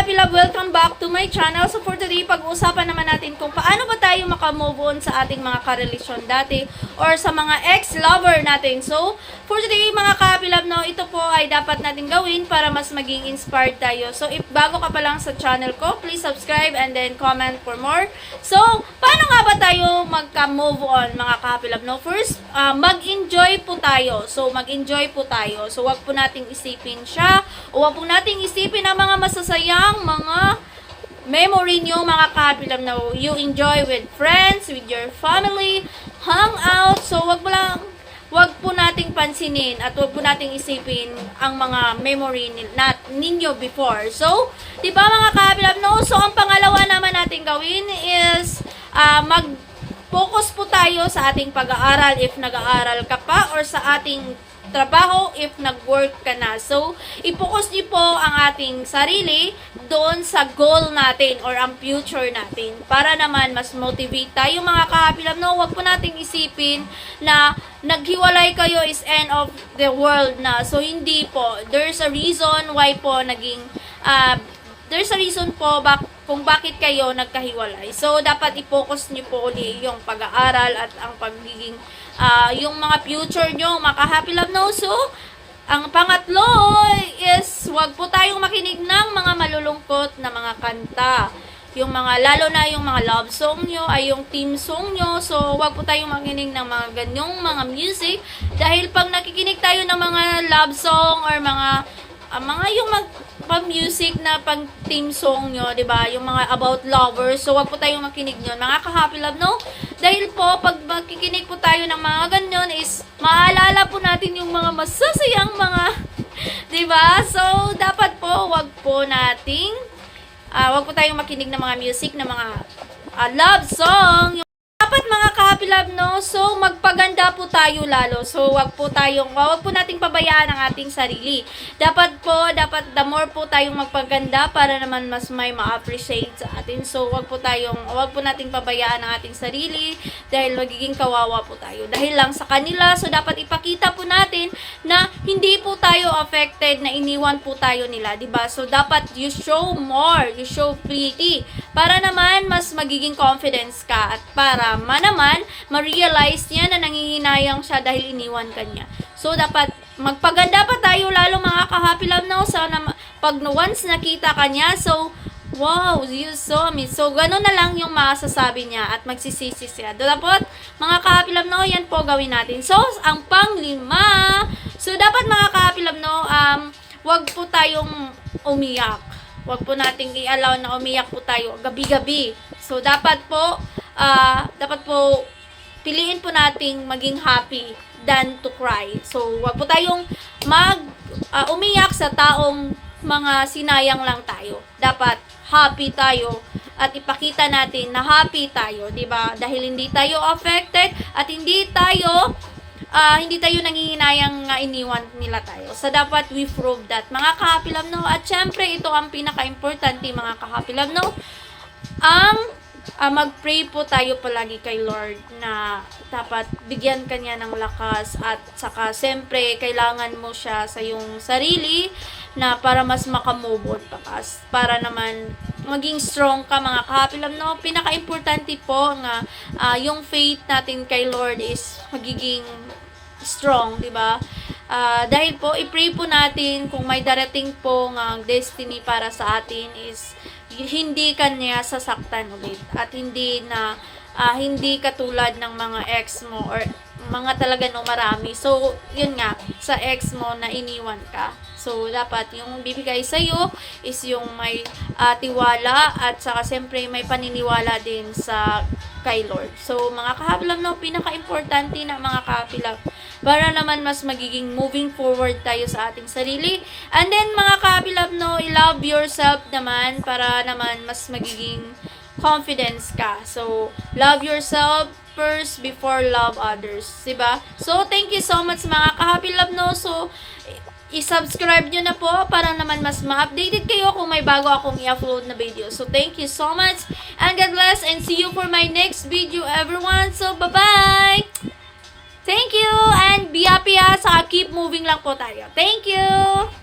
ka-happy love, welcome back to my channel. So for today, pag-uusapan naman natin kung paano ba tayo makamove on sa ating mga karelasyon dati or sa mga ex-lover natin. So for today, mga ka-happy love, no, ito po ay dapat natin gawin para mas maging inspired tayo. So if bago ka pa lang sa channel ko, please subscribe and then comment for more. So paano nga ba tayo magka-move on, mga ka-happy love, no? First, mag-enjoy po tayo. So mag-enjoy po tayo. So wag po nating isipin siya o wag po nating isipin ang mga masasayang mga memory nyo, mga ka-happy love, na you enjoy with friends, with your family, hang out. So wag po nating pansinin at wag po nating isipin ang mga memory ninyo before. So, di ba, mga ka-happy love, no? So ang pangalawa naman natin gawin is mag-focus po tayo sa ating pag-aaral if nag-aaral ka pa or sa ating trabaho if nag-work ka na. So, i-focus niyo po ang ating sarili doon sa goal natin or ang future natin para naman mas motivate tayo, mga ka-happy love, no? Huwag po nating isipin na naghiwalay kayo is end of the world na. So, hindi po. There's a reason why po there's a reason po kung bakit kayo nagkahiwalay. So, dapat i-focus niyo po ulit yung pag-aaral at ang pagiging yung mga future nyo, mga ka-happy love, no? So, ang pangatlo is wag po tayong makinig ng mga malulungkot na mga kanta. Yung mga, lalo na yung mga love song nyo, ay yung team song nyo. So, wag po tayong makinig ng mga ganyong mga music. Dahil pag nakikinig tayo ng mga love song or mga yung pang-music na pang-team song nyo, diba? Yung mga about lovers. So, wag po tayong makinig nyon, mga ka-happy love, no? Dahil po, pag makikinig po tayo ng mga ganyan is, maalala po natin yung mga masasayang mga, diba? So, dapat po, wag po tayong makinig ng mga music, na mga love song. Dapat, mga ka-happy love, no? So, magpaganda po tayo lalo. So, wag po nating pabayaan ang ating sarili. Dapat the more po tayong magpaganda para naman mas may ma-appreciate sa atin. So, wag po nating pabayaan ang ating sarili dahil magiging kawawa po tayo. Dahil lang sa kanila. So, dapat ipakita po natin na hindi po tayo affected, na iniwan po tayo nila, diba? So, dapat you show more, you show pretty para naman mas magiging confidence ka at para naman ma-realize niya na nangihinayang siya dahil iniwan ka niya. So, dapat magpaganda pa tayo lalo, mga ka-happy love, no? Sana pag once nakita ka niya, so, wow, you saw me. So, gano'n na lang yung masasabi niya at magsisisi siya. Dapat, mga ka-happy love, no? Yan po gawin natin. So, ang pang-lima, so, dapat, mga ka-happy love, no? Wag po tayong umiyak. Wag po nating i-allow na umiyak po tayo gabi-gabi. So, dapat po piliin po nating maging happy than to cry. So, wag po tayong umiyak sa taong mga sinayang lang tayo. Dapat happy tayo at ipakita natin na happy tayo, 'di ba? Dahil hindi tayo affected at hindi tayo nangihinayang iniwan nila tayo. So, dapat we prove that, mga ka-happy love, no? At syempre, ito ang pinaka-importante, mga ka-happy love, no? Mag-pray po tayo palagi kay Lord na dapat bigyan kanya ng lakas at saka siyempre kailangan mo siya sa iyong sarili na para mas makamove on pa ka, para naman maging strong ka, mga ka-happy love, no? Pinaka-importante po nga yung faith natin kay Lord is magiging strong, di ba? Dahil po, i-pray po natin kung may darating po ng destiny para sa atin is hindi kanya sasaktan ulit at hindi katulad ng mga ex mo or mga talaga no marami. So, yun nga, sa ex mo na iniwan ka. So, dapat yung bibigay sa'yo is yung may tiwala at saka siyempre may paniniwala din sa kay Lord. So, mga ka-happy love, no, pinaka-importante na, mga ka-happy love, para naman mas magiging moving forward tayo sa ating sarili. And then, mga ka-happy love, no, i-love yourself naman para naman mas magiging confidence ka. So, love yourself first before love others. Diba? So, thank you so much, mga ka-happy love, no. So, i-subscribe nyo na po para naman mas ma-updated kayo kung may bago akong i-upload na video. So, thank you so much and God bless and see you for my next video, everyone. So, bye-bye! Thank you and be happy, saka keep moving lang po tayo. Thank you!